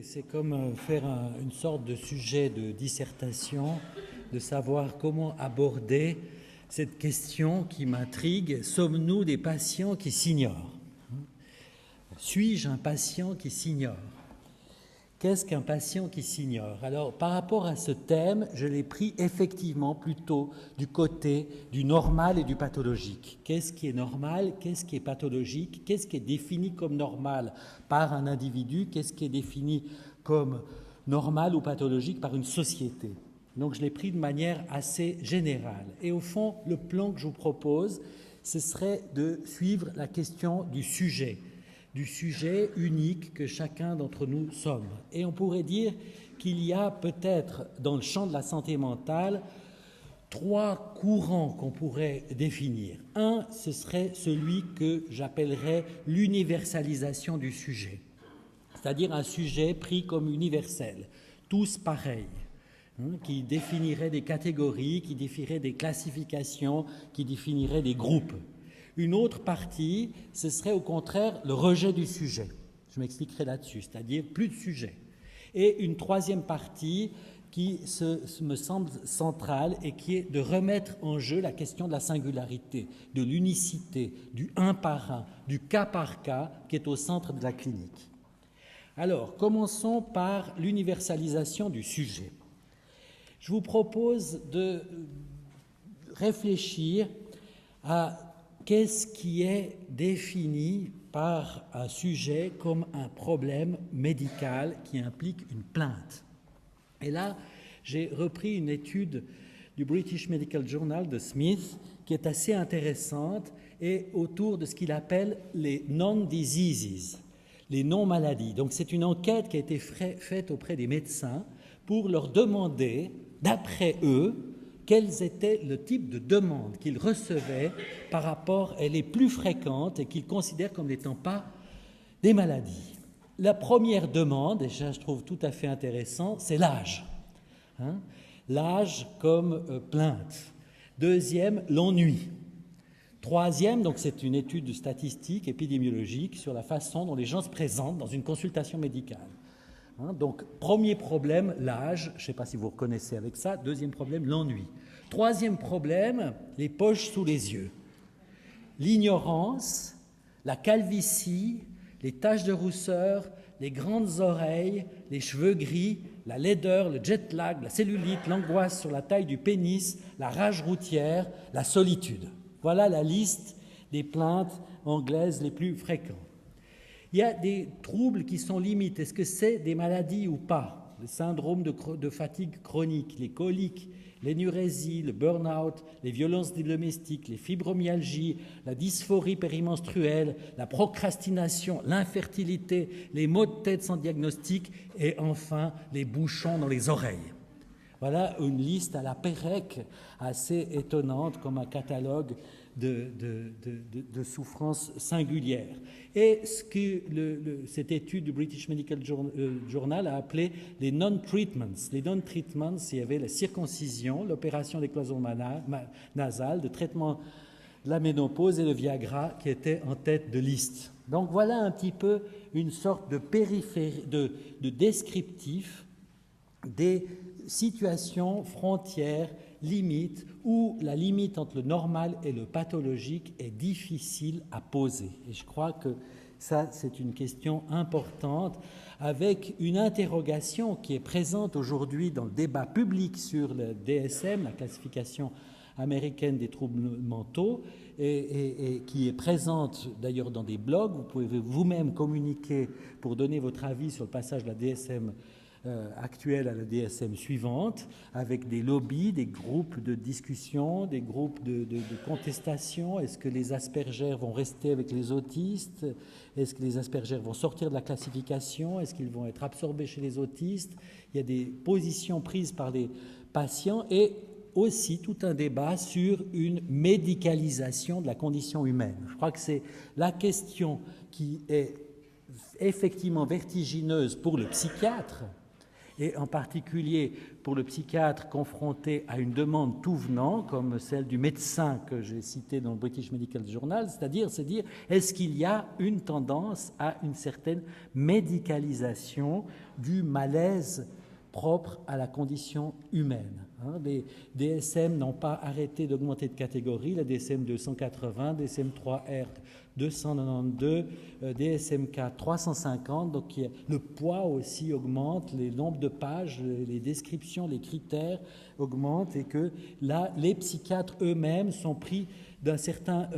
C'est comme faire une sorte de sujet de dissertation, de savoir comment aborder cette question qui m'intrigue. Sommes-nous des patients qui s'ignorent? Suis-je un patient qui s'ignore? Qu'est-ce qu'un patient qui s'ignore? Alors, par rapport à ce thème, je l'ai pris effectivement plutôt du côté du normal et du pathologique. Qu'est-ce qui est normal? Qu'est-ce qui est pathologique? Qu'est-ce qui est défini comme normal par un individu? Qu'est-ce qui est défini comme normal ou pathologique par une société? Donc, je l'ai pris de manière assez générale. Et au fond, le plan que je vous propose, ce serait de suivre la question du sujet unique que chacun d'entre nous sommes. Et on pourrait dire qu'il y a peut-être dans le champ de la santé mentale 3 courants qu'on pourrait définir. Un, ce serait celui que j'appellerais l'universalisation du sujet, c'est-à-dire un sujet pris comme universel, tous pareils, qui définirait des catégories, qui définirait des classifications, qui définirait des groupes. Une autre partie, ce serait au contraire le rejet du sujet. Je m'expliquerai là-dessus, c'est-à-dire plus de sujet. Et une troisième partie qui me semble centrale et qui est de remettre en jeu la question de la singularité, de l'unicité, du un par un, du cas par cas qui est au centre de la clinique. Alors, commençons par l'universalisation du sujet. Je vous propose de réfléchir à qu'est-ce qui est défini par un sujet comme un problème médical qui implique une plainte? Et là, j'ai repris une étude du British Medical Journal de Smith qui est assez intéressante et autour de ce qu'il appelle les non-diseases, les non-maladies. Donc c'est une enquête qui a été faite auprès des médecins pour leur demander, d'après eux, quels étaient le type de demandes qu'ils recevaient par rapport à les plus fréquentes et qu'ils considèrent comme n'étant pas des maladies. La première demande, et ça je trouve tout à fait intéressant, c'est l'âge. L'âge comme plainte. Deuxième, l'ennui. Troisième, donc c'est une étude statistique, épidémiologique sur la façon dont les gens se présentent dans une consultation médicale. Donc, premier problème, l'âge, je ne sais pas si vous reconnaissez avec ça. Deuxième problème, l'ennui. Troisième problème, les poches sous les yeux. L'ignorance, la calvitie, les taches de rousseur, les grandes oreilles, les cheveux gris, la laideur, le jet lag, la cellulite, l'angoisse sur la taille du pénis, la rage routière, la solitude. Voilà la liste des plaintes anglaises les plus fréquentes. Il y a des troubles qui sont limites. Est-ce que c'est des maladies ou pas? Le syndrome de fatigue chronique, les coliques, l'énurésie, le burn-out, les violences domestiques, les fibromyalgies, la dysphorie périmenstruelle, la procrastination, l'infertilité, les maux de tête sans diagnostic et enfin les bouchons dans les oreilles. Voilà une liste à la Pérec assez étonnante comme un catalogue de souffrances singulières. Et ce que cette étude du British Medical Journal a appelé les non-treatments. Les non-treatments, il y avait la circoncision, l'opération des cloisons nasales, le traitement de la ménopause et le Viagra qui étaient en tête de liste. Donc voilà un petit peu une sorte de périphérie, de descriptif des situations, frontières, limites, où la limite entre le normal et le pathologique est difficile à poser. Et je crois que ça, c'est une question importante, avec une interrogation qui est présente aujourd'hui dans le débat public sur le DSM, la classification américaine des troubles mentaux, et qui est présente d'ailleurs dans des blogs. Vous pouvez vous-même communiquer pour donner votre avis sur le passage de la DSM actuelle à la DSM suivante, avec des lobbies, des groupes de discussion, des groupes de contestation. Est-ce que les Asperger vont rester avec les autistes? Est-ce que les Asperger vont sortir de la classification? Est-ce qu'ils vont être absorbés chez les autistes? Il y a des positions prises par les patients et aussi tout un débat sur une médicalisation de la condition humaine. Je crois que c'est la question qui est effectivement vertigineuse pour le psychiatre et en particulier pour le psychiatre confronté à une demande tout venant, comme celle du médecin que j'ai cité dans le British Medical Journal, c'est-à-dire se dire, est-ce qu'il y a une tendance à une certaine médicalisation du malaise propre à la condition humaine. Les DSM n'ont pas arrêté d'augmenter de catégorie, la DSM 280, DSM 3R 292, DSM 4 350, donc le poids aussi augmente, les nombres de pages, les descriptions, les critères augmentent, et que là, les psychiatres eux-mêmes sont pris d'un certain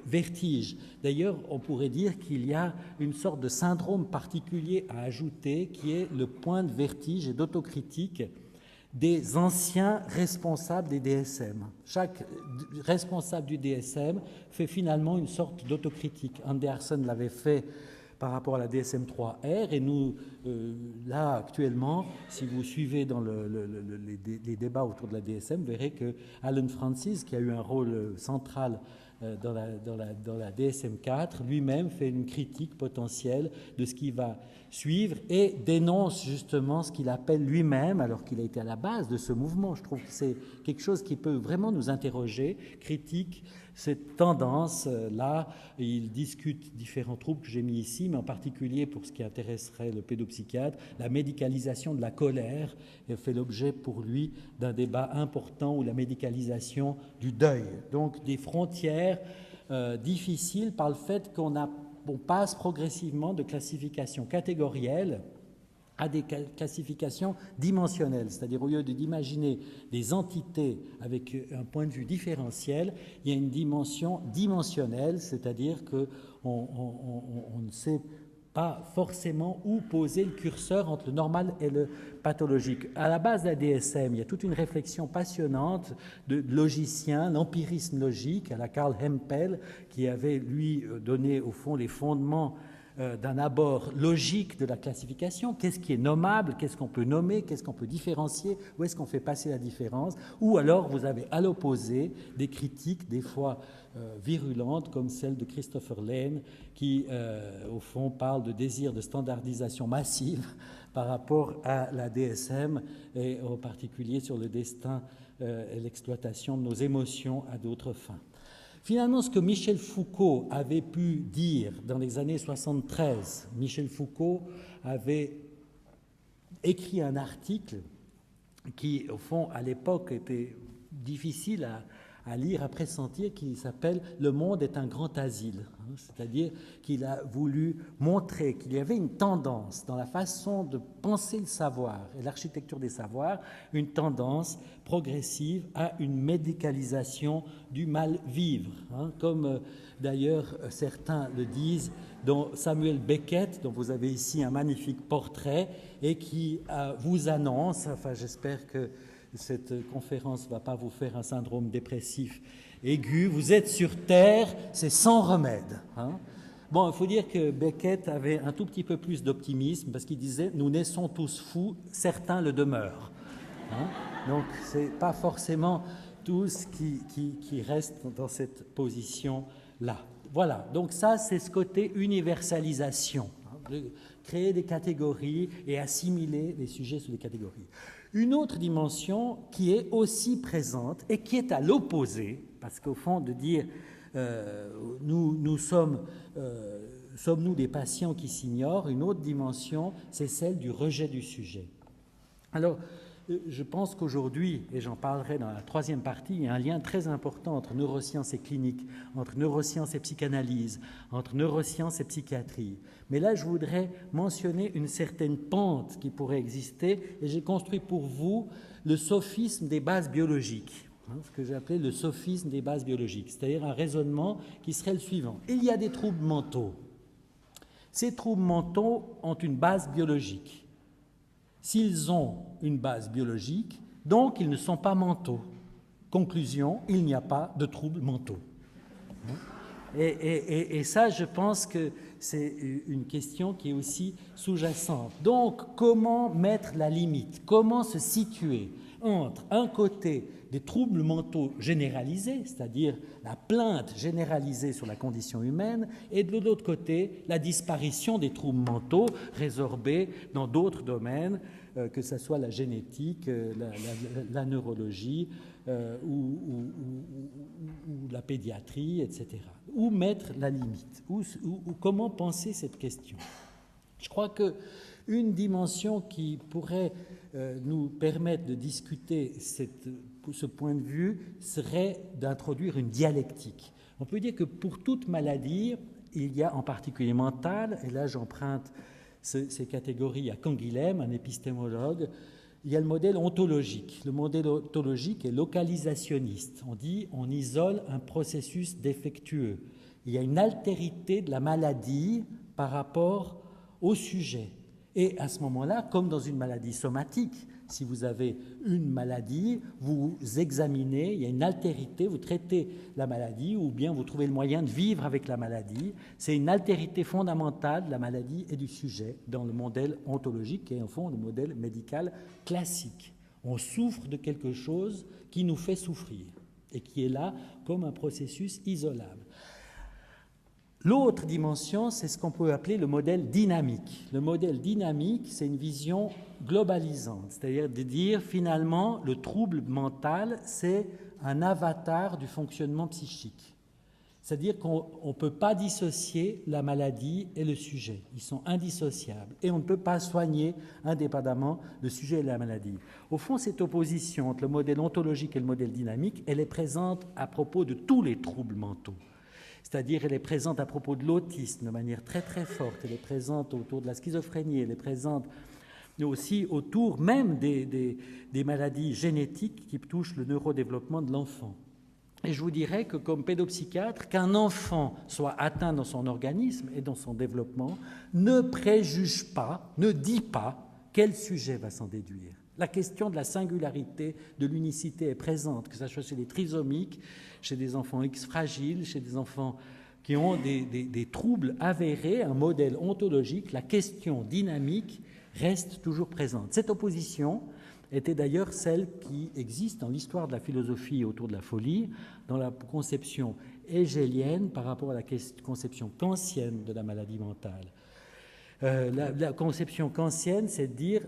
vertige. D'ailleurs, on pourrait dire qu'il y a une sorte de syndrome particulier à ajouter, qui est le point de vertige et d'autocritique des anciens responsables des DSM. Chaque responsable du DSM fait finalement une sorte d'autocritique. Anderson l'avait fait par rapport à la DSM-3R, et nous, là, actuellement, si vous suivez dans les débats autour de la DSM, vous verrez que Alan Francis, qui a eu un rôle central dans la DSM-4, lui-même fait une critique potentielle de ce qui va suivre et dénonce justement ce qu'il appelle lui-même, alors qu'il a été à la base de ce mouvement. Je trouve que c'est quelque chose qui peut vraiment nous interroger, critique cette tendance-là. Il discute différents troubles que j'ai mis ici, mais en particulier pour ce qui intéresserait le pédopsychiatre, la médicalisation de la colère fait l'objet pour lui d'un débat important, ou la médicalisation du deuil. Donc des frontières difficiles par le fait qu'on passe progressivement de classifications catégorielles à des classifications dimensionnelles, c'est-à-dire au lieu d'imaginer des entités avec un point de vue différentiel, il y a une dimension dimensionnelle, c'est-à-dire qu'on ne sait pas forcément où poser le curseur entre le normal et le pathologique. À la base de la DSM, il y a toute une réflexion passionnante de logiciens, l'empirisme logique, à la Karl Hempel, qui avait, lui, donné, au fond, les fondements d'un abord logique de la classification. Qu'est-ce qui est nommable, qu'est-ce qu'on peut nommer, qu'est-ce qu'on peut différencier, où est-ce qu'on fait passer la différence. Ou alors vous avez à l'opposé des critiques des fois virulentes, comme celle de Christopher Lane, qui au fond parle de désir de standardisation massive par rapport à la DSM, et en particulier sur le destin et l'exploitation de nos émotions à d'autres fins. Finalement, ce que Michel Foucault avait pu dire dans les années 73, Michel Foucault avait écrit un article qui, au fond, à l'époque, était difficile à lire, à pressentir, qui s'appelle « Le monde est un grand asile ». C'est-à-dire qu'il a voulu montrer qu'il y avait une tendance dans la façon de penser le savoir et l'architecture des savoirs, une tendance progressive à une médicalisation du mal-vivre, comme d'ailleurs certains le disent, dont Samuel Beckett, dont vous avez ici un magnifique portrait, et qui vous annonce, enfin j'espère que cette conférence ne va pas vous faire un syndrome dépressif aigu, vous êtes sur Terre, c'est sans remède. Bon, il faut dire que Beckett avait un tout petit peu plus d'optimisme, parce qu'il disait « Nous naissons tous fous, certains le demeurent ». Donc, ce n'est pas forcément tous qui restent dans cette position-là. Voilà, donc ça, c'est ce côté universalisation, de créer des catégories et assimiler les sujets sous les catégories. Une autre dimension qui est aussi présente et qui est à l'opposé, parce qu'au fond, de dire nous sommes-nous des patients qui s'ignorent, une autre dimension, c'est celle du rejet du sujet. Alors, je pense qu'aujourd'hui, et j'en parlerai dans la troisième partie, il y a un lien très important entre neurosciences et clinique, entre neurosciences et psychanalyse, entre neurosciences et psychiatrie. Mais là, je voudrais mentionner une certaine pente qui pourrait exister, et j'ai construit pour vous le sophisme des bases biologiques, ce que j'ai appelé le sophisme des bases biologiques, c'est-à-dire un raisonnement qui serait le suivant. Il y a des troubles mentaux. Ces troubles mentaux ont une base biologique. S'ils ont une base biologique, donc ils ne sont pas mentaux. Conclusion, il n'y a pas de troubles mentaux. Et ça, je pense que c'est une question qui est aussi sous-jacente. Donc, comment mettre la limite? Comment se situer entre, un côté, des troubles mentaux généralisés, c'est-à-dire la plainte généralisée sur la condition humaine, et de l'autre côté, la disparition des troubles mentaux résorbés dans d'autres domaines, que ce soit la génétique, la neurologie ou la pédiatrie, etc. Où mettre la limite? Comment penser cette question? Je crois qu'une dimension qui pourrait nous permettre de discuter ce point de vue serait d'introduire une dialectique. On peut dire que pour toute maladie, il y a en particulier mentale, et là j'emprunte ces catégories à Canguilhem, un épistémologue, il y a le modèle ontologique. Le modèle ontologique est localisationniste. On dit on isole un processus défectueux. Il y a une altérité de la maladie par rapport au sujet. Et à ce moment-là, comme dans une maladie somatique, si vous avez une maladie, vous examinez, il y a une altérité, vous traitez la maladie ou bien vous trouvez le moyen de vivre avec la maladie. C'est une altérité fondamentale de la maladie et du sujet dans le modèle ontologique qui est en fond le modèle médical classique. On souffre de quelque chose qui nous fait souffrir et qui est là comme un processus isolable. L'autre dimension, c'est ce qu'on peut appeler le modèle dynamique. Le modèle dynamique, c'est une vision globalisante, c'est-à-dire de dire finalement le trouble mental, c'est un avatar du fonctionnement psychique. C'est-à-dire qu'on ne peut pas dissocier la maladie et le sujet. Ils sont indissociables. Et on ne peut pas soigner indépendamment le sujet et la maladie. Au fond, cette opposition entre le modèle ontologique et le modèle dynamique, elle est présente à propos de tous les troubles mentaux. C'est-à-dire elle est présente à propos de l'autisme de manière très très forte, elle est présente autour de la schizophrénie, elle est présente aussi autour même des maladies génétiques qui touchent le neurodéveloppement de l'enfant. Et je vous dirais que comme pédopsychiatre, qu'un enfant soit atteint dans son organisme et dans son développement ne préjuge pas, ne dit pas quel sujet va s'en déduire. La question de la singularité, de l'unicité est présente, que ce soit chez les trisomiques, chez des enfants X fragiles, chez des enfants qui ont des troubles avérés, un modèle ontologique, la question dynamique reste toujours présente. Cette opposition était d'ailleurs celle qui existe dans l'histoire de la philosophie autour de la folie, dans la conception hégélienne par rapport à la conception kantienne de la maladie mentale. La conception kantienne, c'est de dire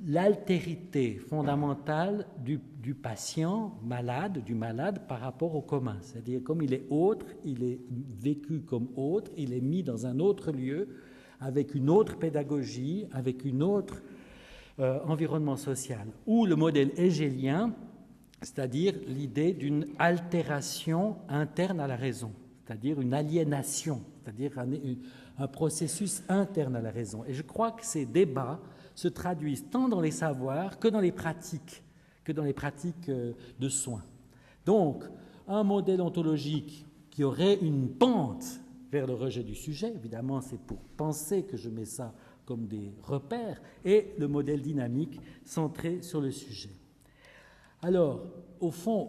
l'altérité fondamentale du patient malade, du malade par rapport au commun. C'est-à-dire comme il est autre, il est vécu comme autre, il est mis dans un autre lieu, avec une autre pédagogie, avec une autre environnement social. Ou le modèle hégélien, c'est-à-dire l'idée d'une altération interne à la raison, c'est-à-dire une aliénation, c'est-à-dire un processus interne à la raison. Et je crois que ces débats se traduisent tant dans les savoirs que dans les pratiques de soins. Donc, un modèle ontologique qui aurait une pente vers le rejet du sujet, évidemment c'est pour penser que je mets ça comme des repères, et le modèle dynamique centré sur le sujet. Alors, au fond,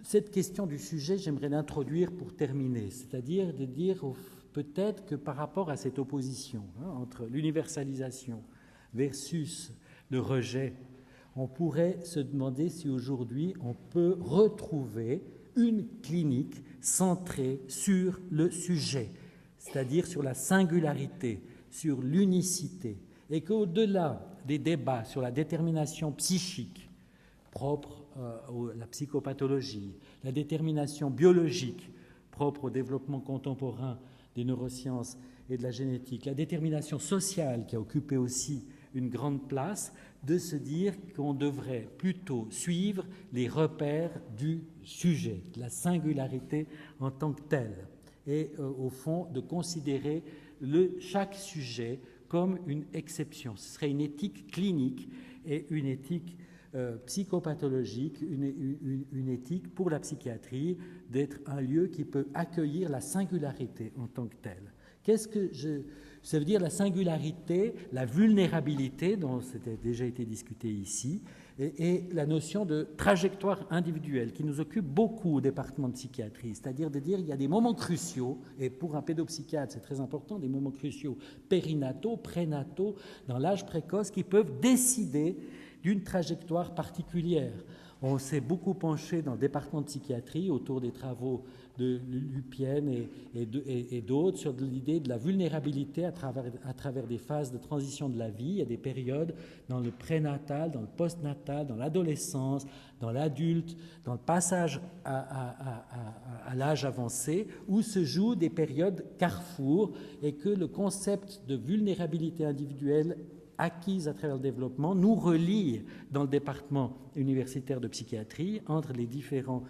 cette question du sujet, j'aimerais l'introduire pour terminer, c'est-à-dire de dire peut-être que par rapport à cette opposition entre l'universalisation versus le rejet, on pourrait se demander si aujourd'hui on peut retrouver une clinique centrée sur le sujet, c'est-à-dire sur la singularité, sur l'unicité, et qu'au-delà des débats sur la détermination psychique propre à la psychopathologie, la détermination biologique propre au développement contemporain des neurosciences et de la génétique, la détermination sociale qui a occupé aussi une grande place, de se dire qu'on devrait plutôt suivre les repères du sujet, de la singularité en tant que telle, et au fond de considérer chaque sujet comme une exception. Ce serait une éthique clinique et une éthique psychopathologique, une éthique pour la psychiatrie, d'être un lieu qui peut accueillir la singularité en tant que telle. Ça veut dire la singularité, la vulnérabilité, dont c'était déjà été discuté ici, et la notion de trajectoire individuelle qui nous occupe beaucoup au département de psychiatrie, c'est-à-dire de dire qu'il y a des moments cruciaux, et pour un pédopsychiatre c'est très important, des moments cruciaux périnataux, prénataux, dans l'âge précoce, qui peuvent décider d'une trajectoire particulière. On s'est beaucoup penché dans le département de psychiatrie autour des travaux de Lupien et d'autres sur l'idée de la vulnérabilité à travers des phases de transition de la vie. Il y a des périodes dans le prénatal, dans le postnatal, dans l'adolescence, dans l'adulte, dans le passage à l'âge avancé, où se jouent des périodes carrefour et que le concept de vulnérabilité individuelle acquise à travers le développement nous relie dans le département universitaire de psychiatrie entre les différents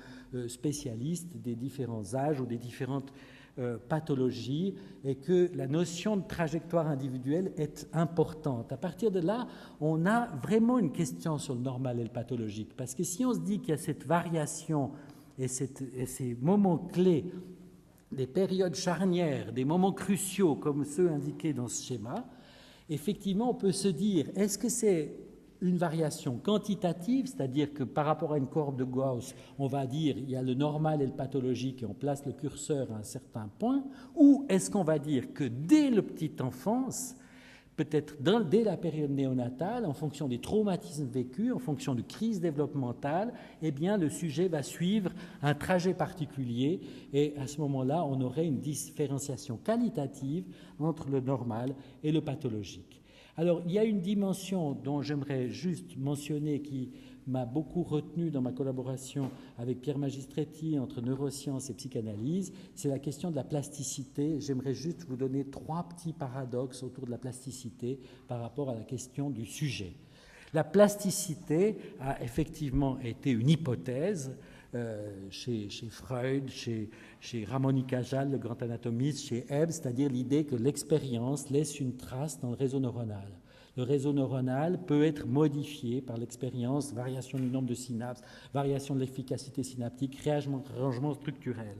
spécialistes des différents âges ou des différentes pathologies, et que la notion de trajectoire individuelle est importante. À partir de là, on a vraiment une question sur le normal et le pathologique, parce que si on se dit qu'il y a cette variation et ces moments clés, des périodes charnières, des moments cruciaux comme ceux indiqués dans ce schéma, effectivement, on peut se dire, est-ce que c'est une variation quantitative, c'est-à-dire que par rapport à une courbe de Gauss, on va dire il y a le normal et le pathologique et on place le curseur à un certain point, ou est-ce qu'on va dire que dès la petite enfance, peut-être dès la période néonatale, en fonction des traumatismes vécus, en fonction de crises développementales, eh bien, le sujet va suivre un trajet particulier et à ce moment-là, on aurait une différenciation qualitative entre le normal et le pathologique. Alors, il y a une dimension dont j'aimerais juste mentionner qui m'a beaucoup retenu dans ma collaboration avec Pierre Magistretti entre neurosciences et psychanalyse, c'est la question de la plasticité. J'aimerais juste vous donner 3 petits paradoxes autour de la plasticité par rapport à la question du sujet. La plasticité a effectivement été une hypothèse chez Freud, chez Ramon y Cajal, le grand anatomiste, chez Hebb, c'est-à-dire l'idée que l'expérience laisse une trace dans le réseau neuronal. Le réseau neuronal peut être modifié par l'expérience, variation du nombre de synapses, variation de l'efficacité synaptique, réarrangement structurel.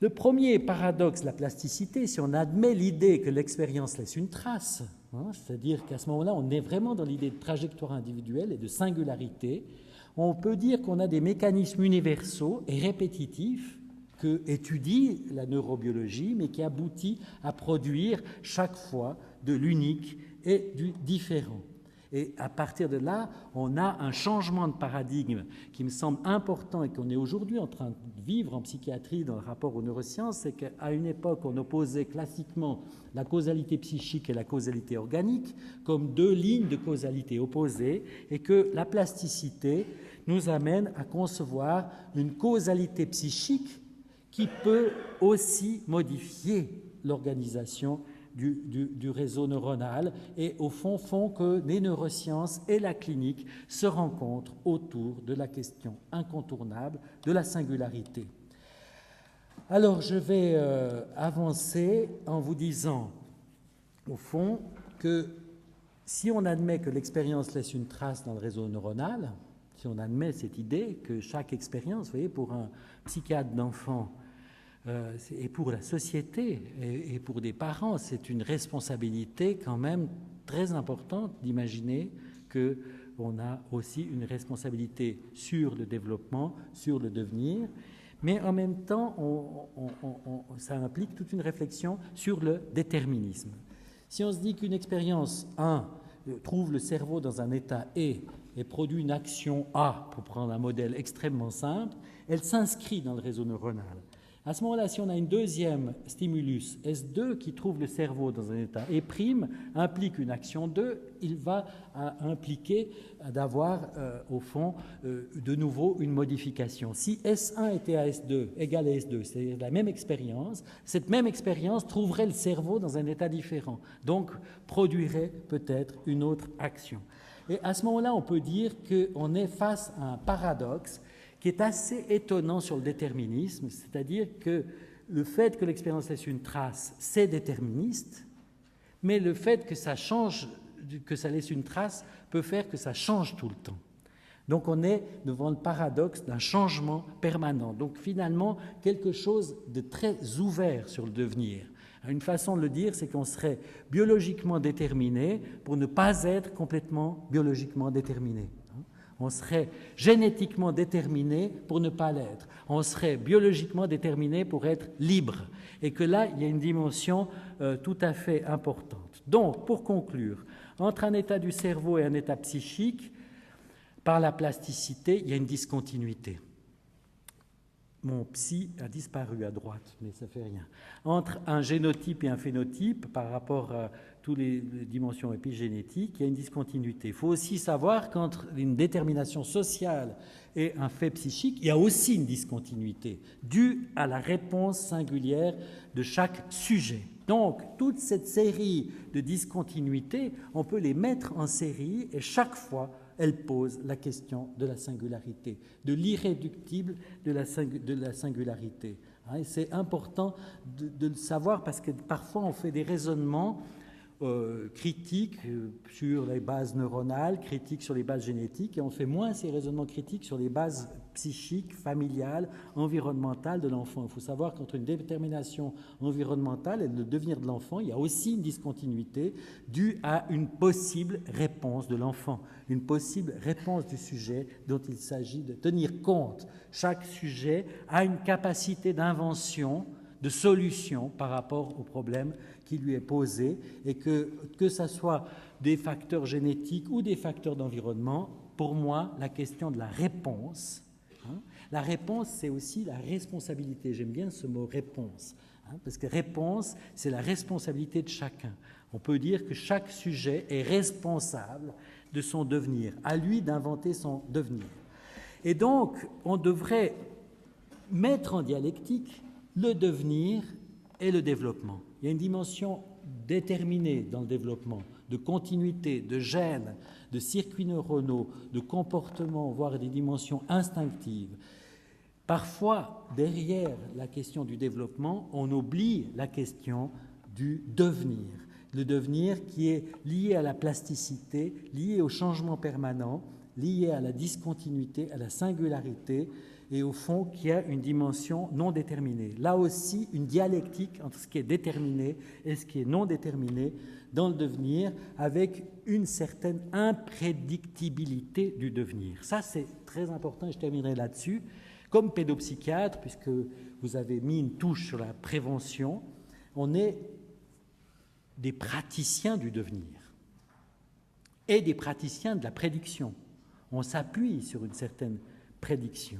Le premier paradoxe de la plasticité, si on admet l'idée que l'expérience laisse une trace, c'est-à-dire qu'à ce moment-là, on est vraiment dans l'idée de trajectoire individuelle et de singularité, on peut dire qu'on a des mécanismes universaux et répétitifs que étudie la neurobiologie, mais qui aboutit à produire chaque fois de l'unique et du différent. Et à partir de là, on a un changement de paradigme qui me semble important et qu'on est aujourd'hui en train de vivre en psychiatrie dans le rapport aux neurosciences, c'est qu'à une époque, on opposait classiquement la causalité psychique et la causalité organique comme 2 lignes de causalité opposées, et que la plasticité nous amène à concevoir une causalité psychique qui peut aussi modifier l'organisation du réseau neuronal et au font que les neurosciences et la clinique se rencontrent autour de la question incontournable de la singularité. Alors je vais avancer en vous disant au fond que si on admet que l'expérience laisse une trace dans le réseau neuronal, si on admet cette idée que chaque expérience, vous voyez, pour un psychiatre d'enfant et pour la société et pour des parents, c'est une responsabilité quand même très importante d'imaginer qu'on a aussi une responsabilité sur le développement, sur le devenir, mais en même temps, ça implique toute une réflexion sur le déterminisme. Si on se dit qu'une expérience 1 trouve le cerveau dans un état et produit une action A, pour prendre un modèle extrêmement simple, elle s'inscrit dans le réseau neuronal. À ce moment-là, si on a une deuxième stimulus S2 qui trouve le cerveau dans un état E', implique une action 2, il va impliquer d'avoir, au fond, de nouveau une modification. Si S1 était à S2 égale à S2, c'est-à-dire la même expérience, cette même expérience trouverait le cerveau dans un état différent, donc produirait peut-être une autre action. Et à ce moment-là, on peut dire qu'on est face à un paradoxe qui est assez étonnant sur le déterminisme, c'est-à-dire que le fait que l'expérience laisse une trace, c'est déterministe, mais le fait que ça change, que ça laisse une trace, peut faire que ça change tout le temps. Donc on est devant le paradoxe d'un changement permanent. Donc finalement, quelque chose de très ouvert sur le devenir. Une façon de le dire, c'est qu'on serait biologiquement déterminé pour ne pas être complètement biologiquement déterminé. On serait génétiquement déterminé pour ne pas l'être. On serait biologiquement déterminé pour être libre. Et que là, il y a une dimension tout à fait importante. Donc, pour conclure, entre un état du cerveau et un état psychique, par la plasticité, il y a une discontinuité. Mon psy a disparu à droite, mais ça ne fait rien. Entre un génotype et un phénotype, par rapport à toutes les dimensions épigénétiques, il y a une discontinuité. Il faut aussi savoir qu'entre une détermination sociale et un fait psychique, il y a aussi une discontinuité, due à la réponse singulière de chaque sujet. Donc, toute cette série de discontinuités, on peut les mettre en série, et chaque fois, elle pose la question de la singularité, de l'irréductible de la singularité. Et c'est important de le savoir parce que parfois on fait des raisonnements critiques sur les bases neuronales, critiques sur les bases génétiques, et on fait moins ces raisonnements critiques sur les bases psychiques, familiales, environnementales de l'enfant. Il faut savoir qu'entre une détermination environnementale et le devenir de l'enfant, il y a aussi une discontinuité due à une possible réponse de l'enfant, une possible réponse du sujet dont il s'agit de tenir compte. Chaque sujet a une capacité d'invention, de solution par rapport au problème qui lui est posé, et que ce soit des facteurs génétiques ou des facteurs d'environnement, pour moi, la question de la réponse, la réponse, c'est aussi la responsabilité. J'aime bien ce mot « réponse », parce que réponse, c'est la responsabilité de chacun. On peut dire que chaque sujet est responsable de son devenir, à lui d'inventer son devenir. Et donc, on devrait mettre en dialectique le devenir et le développement. Il y a une dimension déterminée dans le développement, de continuité, de gènes, de circuits neuronaux, de comportements, voire des dimensions instinctives. Parfois, derrière la question du développement, on oublie la question du devenir. Le devenir qui est lié à la plasticité, lié au changement permanent, lié à la discontinuité, à la singularité, et au fond qui a une dimension non déterminée. Là aussi, une dialectique entre ce qui est déterminé et ce qui est non déterminé dans le devenir, avec une certaine imprédictibilité du devenir. Ça, c'est très important, et je terminerai là-dessus. Comme pédopsychiatre, puisque vous avez mis une touche sur la prévention, on est des praticiens du devenir et des praticiens de la prédiction. On s'appuie sur une certaine prédiction.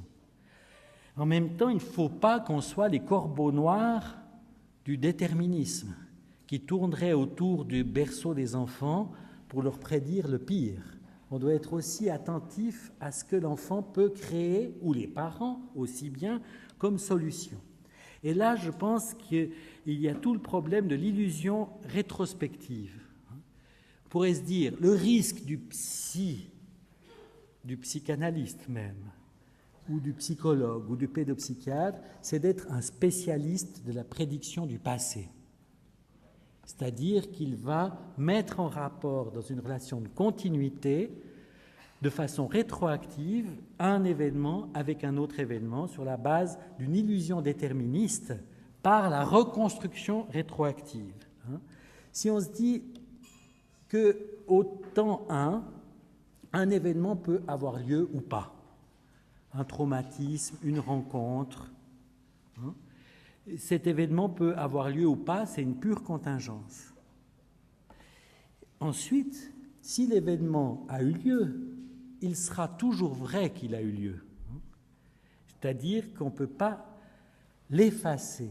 En même temps, il ne faut pas qu'on soit les corbeaux noirs du déterminisme qui tourneraient autour du berceau des enfants pour leur prédire le pire. On doit être aussi attentif à ce que l'enfant peut créer, ou les parents aussi bien, comme solution. Et là, je pense qu'il y a tout le problème de l'illusion rétrospective. On pourrait se dire, le risque du psychanalyste même, ou du psychologue, ou du pédopsychiatre, c'est d'être un spécialiste de la prédiction du passé. C'est-à-dire qu'il va mettre en rapport, dans une relation de continuité, de façon rétroactive, un événement avec un autre événement sur la base d'une illusion déterministe par la reconstruction rétroactive. Si on se dit qu'au temps 1, un événement peut avoir lieu ou pas, un traumatisme, une rencontre, cet événement peut avoir lieu ou pas, c'est une pure contingence. Ensuite, si l'événement a eu lieu, il sera toujours vrai qu'il a eu lieu. C'est-à-dire qu'on ne peut pas l'effacer.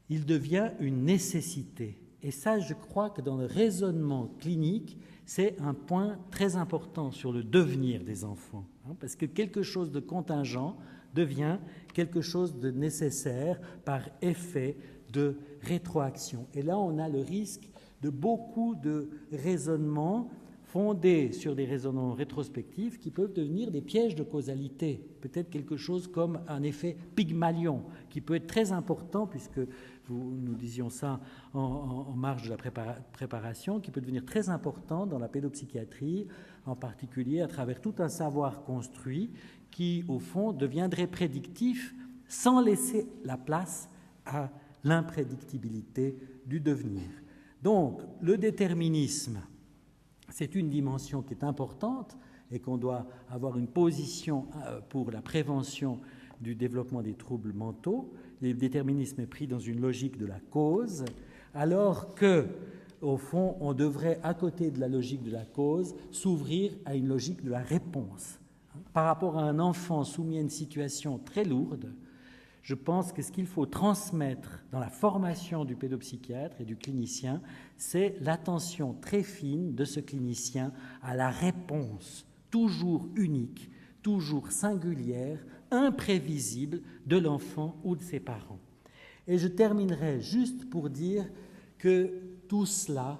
Il devient une nécessité. Et ça, je crois que dans le raisonnement clinique, c'est un point très important sur le devenir des enfants. Parce que quelque chose de contingent devient quelque chose de nécessaire par effet de rétroaction. Et là, on a le risque de beaucoup de raisonnements fondés sur des raisonnements rétrospectifs qui peuvent devenir des pièges de causalité, peut-être quelque chose comme un effet Pygmalion, qui peut être très important, puisque nous disions ça en marge de la préparation, qui peut devenir très important dans la pédopsychiatrie, en particulier à travers tout un savoir construit qui, au fond, deviendrait prédictif sans laisser la place à l'imprédictibilité du devenir. Donc, le déterminisme, c'est une dimension qui est importante, et qu'on doit avoir une position pour la prévention du développement des troubles mentaux. Le déterminisme est pris dans une logique de la cause, alors que, au fond, on devrait, à côté de la logique de la cause, s'ouvrir à une logique de la réponse. Par rapport à un enfant soumis à une situation très lourde, je pense que ce qu'il faut transmettre dans la formation du pédopsychiatre et du clinicien, c'est l'attention très fine de ce clinicien à la réponse toujours unique, toujours singulière, imprévisible de l'enfant ou de ses parents. Et je terminerai juste pour dire que tout cela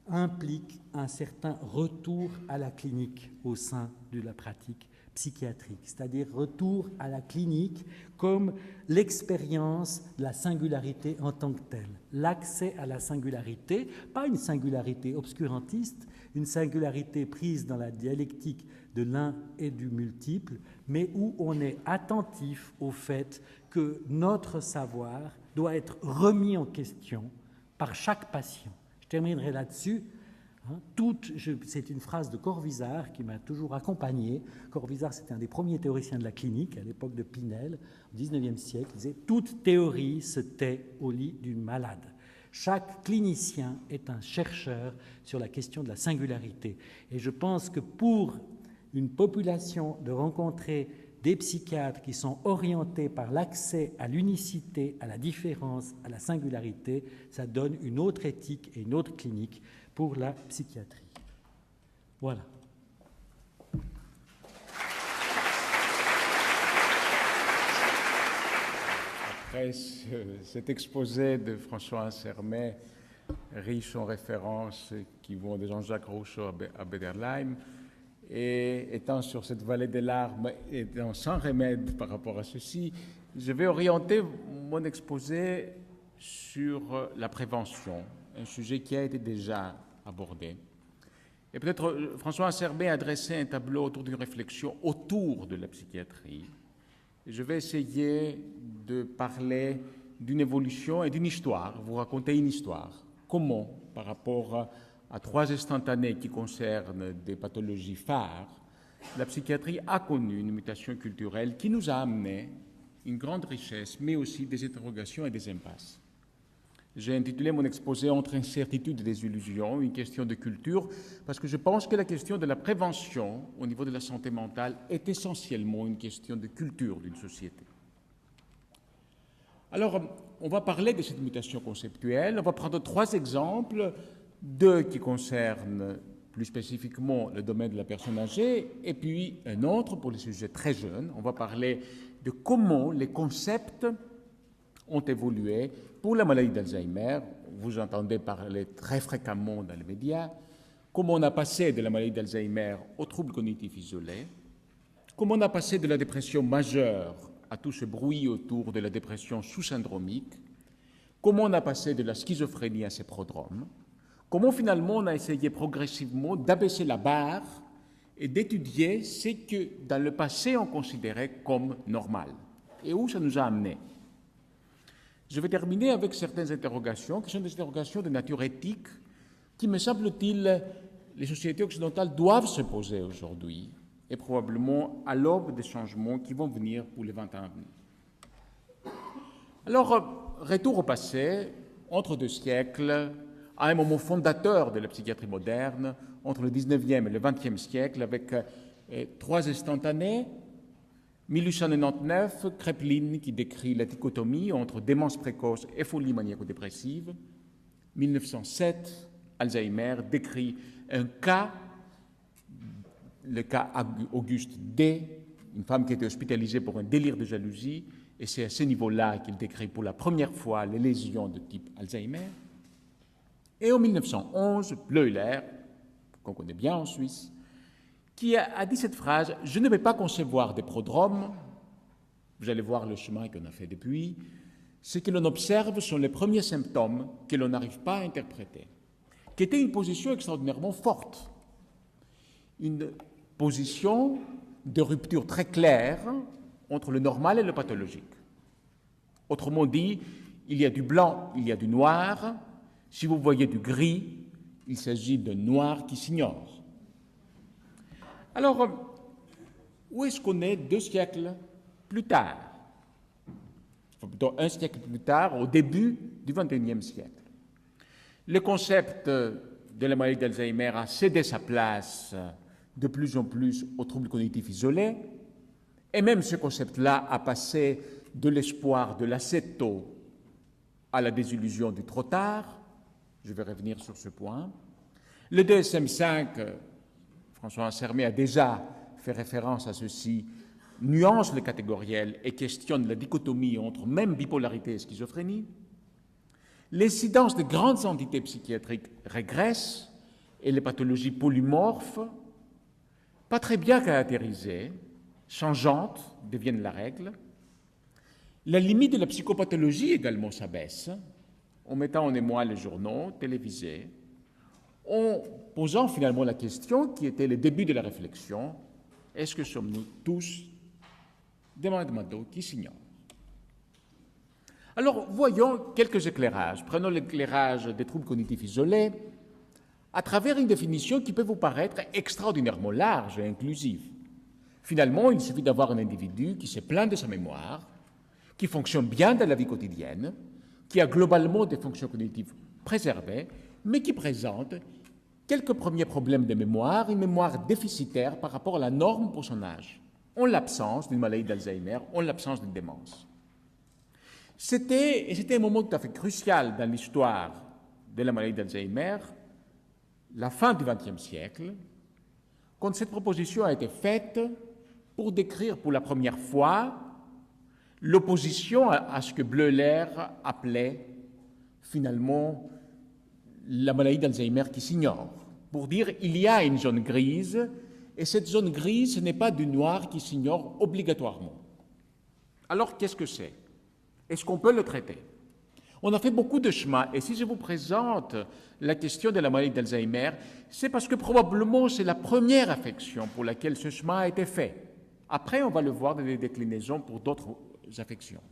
implique un certain retour à la clinique au sein de la pratique psychiatrique, c'est-à-dire retour à la clinique comme l'expérience de la singularité en tant que telle, l'accès à la singularité, pas une singularité obscurantiste, une singularité prise dans la dialectique de l'un et du multiple, mais où on est attentif au fait que notre savoir doit être remis en question par chaque patient. Je terminerai là-dessus. C'est une phrase de Corvisart qui m'a toujours accompagné. Corvisart, c'était un des premiers théoriciens de la clinique à l'époque de Pinel, au XIXe siècle. Il disait « Toute théorie se tait au lit d'une malade ». Chaque clinicien est un chercheur sur la question de la singularité. Et je pense que pour une population de rencontrer des psychiatres qui sont orientés par l'accès à l'unicité, à la différence, à la singularité, ça donne une autre éthique et une autre clinique pour la psychiatrie. Voilà. Après cet exposé de François Sermet, riche en références qui vont de Jean-Jacques Rousseau à Bederheim, et étant sur cette vallée des larmes et étant sans remède par rapport à ceci, je vais orienter mon exposé sur la prévention, un sujet qui a été déjà abordé. Et peut-être François Sermet a dressé un tableau autour d'une réflexion autour de la psychiatrie. Je vais essayer de parler d'une évolution et d'une histoire, vous raconter une histoire. Comment, par rapport à trois instantanés qui concernent des pathologies phares, la psychiatrie a connu une mutation culturelle qui nous a amené une grande richesse, mais aussi des interrogations et des impasses. J'ai intitulé mon exposé « Entre incertitude et désillusion, une question de culture », parce que je pense que la question de la prévention au niveau de la santé mentale est essentiellement une question de culture d'une société. Alors, on va parler de cette mutation conceptuelle. On va prendre trois exemples, deux qui concernent plus spécifiquement le domaine de la personne âgée, et puis un autre pour les sujets très jeunes. On va parler de comment les concepts ont évolué pour la maladie d'Alzheimer. Vous entendez parler très fréquemment dans les médias. Comment on a passé de la maladie d'Alzheimer au trouble cognitif isolé. Comment on a passé de la dépression majeure à tout ce bruit autour de la dépression sous-syndromique. Comment on a passé de la schizophrénie à ses prodromes. Comment finalement on a essayé progressivement d'abaisser la barre et d'étudier ce que dans le passé on considérait comme normal et où ça nous a amené. Je vais terminer avec certaines interrogations qui sont des interrogations de nature éthique qui, me semble-t-il, les sociétés occidentales doivent se poser aujourd'hui et probablement à l'aube des changements qui vont venir pour les 20 ans à venir. Alors, retour au passé, entre deux siècles, à un moment fondateur de la psychiatrie moderne, entre le 19e et le 20e siècle, avec trois instantanés. 1899, Kraepelin qui décrit la dichotomie entre démence précoce et folie maniaco-dépressive. 1907, Alzheimer décrit un cas, le cas Auguste D, une femme qui était hospitalisée pour un délire de jalousie, et c'est à ce niveau-là qu'il décrit pour la première fois les lésions de type Alzheimer. Et en 1911, Bleuler, qu'on connaît bien en Suisse, qui a dit cette phrase « Je ne vais pas concevoir des prodromes », vous allez voir le chemin qu'on a fait depuis, ce que l'on observe sont les premiers symptômes que l'on n'arrive pas à interpréter, qui était une position extraordinairement forte, une position de rupture très claire entre le normal et le pathologique. Autrement dit, il y a du blanc, il y a du noir. Si vous voyez du gris, il s'agit d'un noir qui s'ignore. Alors, où est-ce qu'on est 2 siècles plus tard? Enfin, plutôt 1 siècle plus tard, au début du XXIe siècle. Le concept de la maladie d'Alzheimer a cédé sa place de plus en plus aux troubles cognitifs isolés, et même ce concept-là a passé de l'espoir de l'assez tôt à la désillusion du trop tard. Je vais revenir sur ce point. Le DSM-5, François Ansermet a déjà fait référence à ceci, nuance le catégoriel et questionne la dichotomie entre même bipolarité et schizophrénie. L'incidence de grandes entités psychiatriques régresse et les pathologies polymorphes, pas très bien caractérisées, changeantes, deviennent la règle. La limite de la psychopathologie également s'abaisse, en mettant en émoi les journaux télévisés, en posant finalement la question qui était le début de la réflexion: est-ce que sommes-nous tous des malades mentaux qui s'ignorent? Alors, voyons quelques éclairages. Prenons l'éclairage des troubles cognitifs isolés à travers une définition qui peut vous paraître extraordinairement large et inclusive. Finalement, il suffit d'avoir un individu qui se plaint de sa mémoire, qui fonctionne bien dans la vie quotidienne, qui a globalement des fonctions cognitives préservées, mais qui présente quelques premiers problèmes de mémoire, une mémoire déficitaire par rapport à la norme pour son âge, en l'absence d'une maladie d'Alzheimer, en l'absence d'une démence. C'était un moment tout à fait crucial dans l'histoire de la maladie d'Alzheimer, la fin du XXe siècle, quand cette proposition a été faite pour décrire pour la première fois l'opposition à ce que Bleuler appelait finalement la maladie d'Alzheimer qui s'ignore, pour dire il y a une zone grise, et cette zone grise, ce n'est pas du noir qui s'ignore obligatoirement. Alors, qu'est-ce que c'est? Est-ce qu'on peut le traiter? On a fait beaucoup de chemin, et si je vous présente la question de la maladie d'Alzheimer, c'est parce que probablement c'est la première affection pour laquelle ce chemin a été fait. Après, on va le voir dans les déclinaisons pour d'autres affections.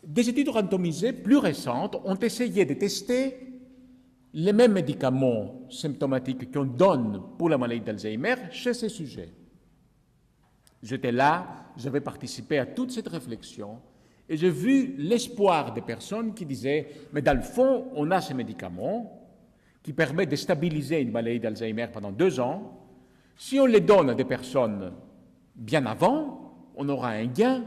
Des études randomisées plus récentes ont essayé de tester les mêmes médicaments symptomatiques qu'on donne pour la maladie d'Alzheimer chez ces sujets. J'étais là, j'avais participé à toute cette réflexion et j'ai vu l'espoir des personnes qui disaient « mais dans le fond, on a ces médicaments qui permettent de stabiliser une maladie d'Alzheimer pendant 2 ans. Si on les donne à des personnes bien avant, on aura un gain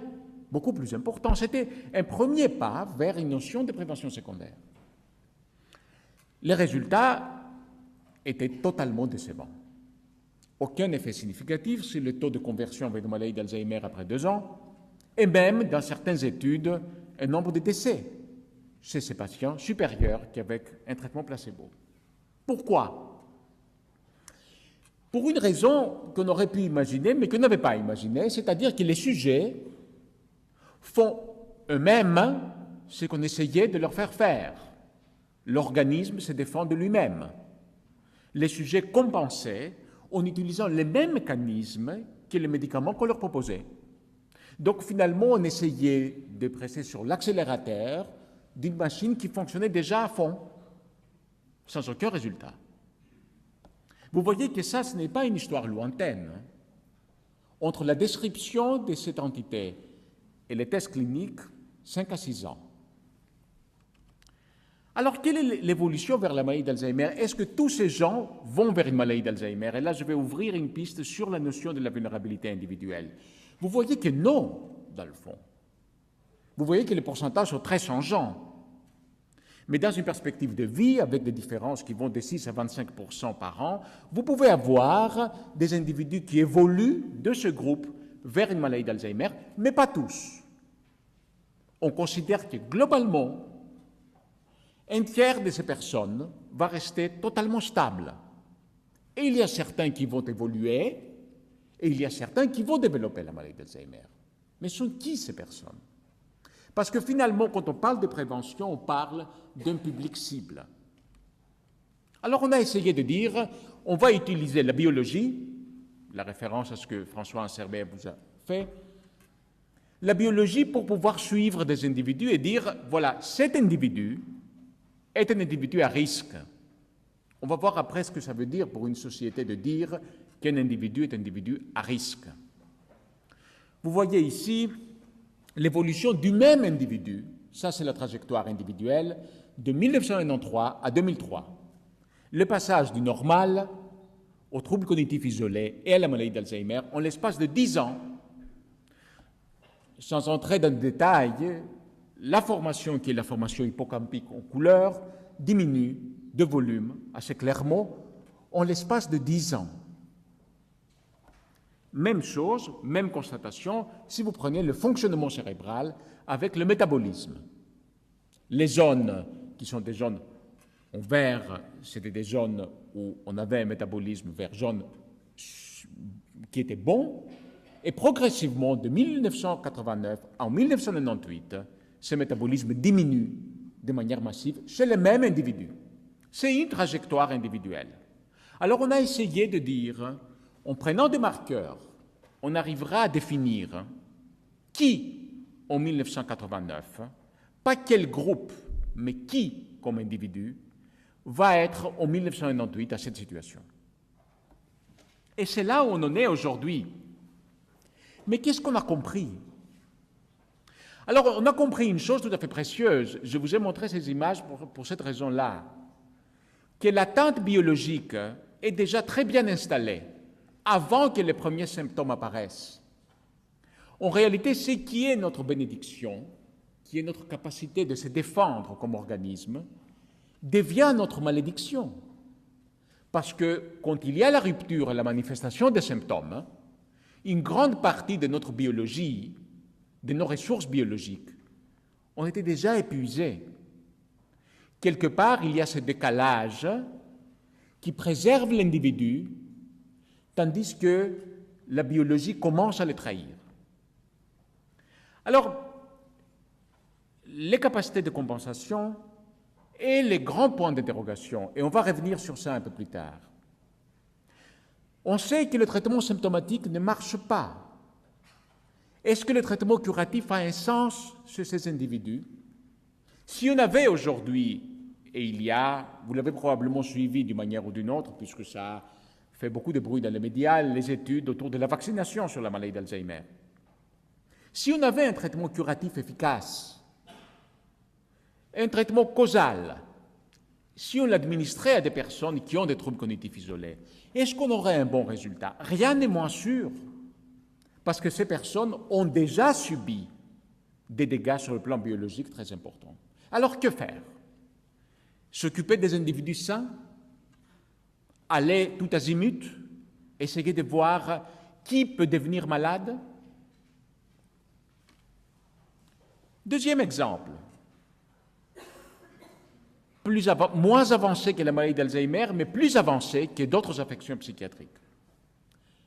beaucoup plus important. » C'était un premier pas vers une notion de prévention secondaire. Les résultats étaient totalement décevants. Aucun effet significatif sur le taux de conversion vers une maladie d'Alzheimer après 2 ans, et même, dans certaines études, un nombre de décès chez ces patients supérieur qu'avec un traitement placebo. Pourquoi? Pour une raison qu'on aurait pu imaginer, mais qu'on n'avait pas imaginée, c'est-à-dire que les sujets font eux-mêmes ce qu'on essayait de leur faire faire. L'organisme se défend de lui-même. Les sujets compensaient en utilisant les mêmes mécanismes que les médicaments qu'on leur proposait. Donc finalement, on essayait de presser sur l'accélérateur d'une machine qui fonctionnait déjà à fond, sans aucun résultat. Vous voyez que ça, ce n'est pas une histoire lointaine. Entre la description de cette entité et les tests cliniques, 5 à 6 ans. Alors, quelle est l'évolution vers la maladie d'Alzheimer? Est-ce que tous ces gens vont vers une maladie d'Alzheimer? Et là, je vais ouvrir une piste sur la notion de la vulnérabilité individuelle. Vous voyez que non, dans le fond. Vous voyez que les pourcentages sont très changeants. Mais dans une perspective de vie, avec des différences qui vont de 6 à 25% par an, vous pouvez avoir des individus qui évoluent de ce groupe vers une maladie d'Alzheimer, mais pas tous. On considère que globalement, un tiers de ces personnes va rester totalement stable. Et il y a certains qui vont évoluer, et il y a certains qui vont développer la maladie d'Alzheimer. Mais sont qui ces personnes? Parce que finalement, quand on parle de prévention, on parle d'un public cible. Alors on a essayé de dire, on va utiliser la biologie, la référence à ce que François Ansermet vous a fait, la biologie pour pouvoir suivre des individus et dire, voilà, cet individu est un individu à risque. On va voir après ce que ça veut dire pour une société de dire qu'un individu est un individu à risque. Vous voyez ici l'évolution du même individu, ça c'est la trajectoire individuelle, de 1993 à 2003. Le passage du normal aux troubles cognitifs isolés et à la maladie d'Alzheimer en l'espace de 10 ans. Sans entrer dans le détail, la formation qui est la formation hippocampique en couleur diminue de volume assez clairement en l'espace de 10 ans. Même chose, même constatation, si vous prenez le fonctionnement cérébral avec le métabolisme. Les zones qui sont des zones en vert, c'était des zones où on avait un métabolisme vert jaune qui était bon, et progressivement, de 1989 à 1998, ce métabolisme diminue de manière massive chez les mêmes individus. C'est une trajectoire individuelle. Alors on a essayé de dire, en prenant des marqueurs, on arrivera à définir qui, en 1989, pas quel groupe, mais qui, comme individu, va être en 1998 à cette situation. Et c'est là où on en est aujourd'hui. Mais qu'est-ce qu'on a compris? Alors, on a compris une chose tout à fait précieuse. Je vous ai montré ces images pour cette raison-là, que l'atteinte biologique est déjà très bien installée avant que les premiers symptômes apparaissent. En réalité, ce qui est notre bénédiction, qui est notre capacité de se défendre comme organisme, devient notre malédiction. Parce que quand il y a la rupture et la manifestation des symptômes, une grande partie de notre biologie, de nos ressources biologiques, ont été déjà épuisées. Quelque part, il y a ce décalage qui préserve l'individu, tandis que la biologie commence à le trahir. Alors, les capacités de compensation et les grands points d'interrogation, et on va revenir sur ça un peu plus tard. On sait que le traitement symptomatique ne marche pas. Est-ce que le traitement curatif a un sens chez ces individus? Si on avait aujourd'hui, et il y a, vous l'avez probablement suivi d'une manière ou d'une autre, puisque ça fait beaucoup de bruit dans les médias, les études autour de la vaccination sur la maladie d'Alzheimer. Si on avait un traitement curatif efficace, un traitement causal, si on l'administrait à des personnes qui ont des troubles cognitifs isolés, est-ce qu'on aurait un bon résultat? Rien n'est moins sûr, parce que ces personnes ont déjà subi des dégâts sur le plan biologique très importants. Alors que faire? S'occuper des individus sains? Aller tout azimut? Essayer de voir qui peut devenir malade? Deuxième exemple, moins avancé que la maladie d'Alzheimer, mais plus avancé que d'autres affections psychiatriques.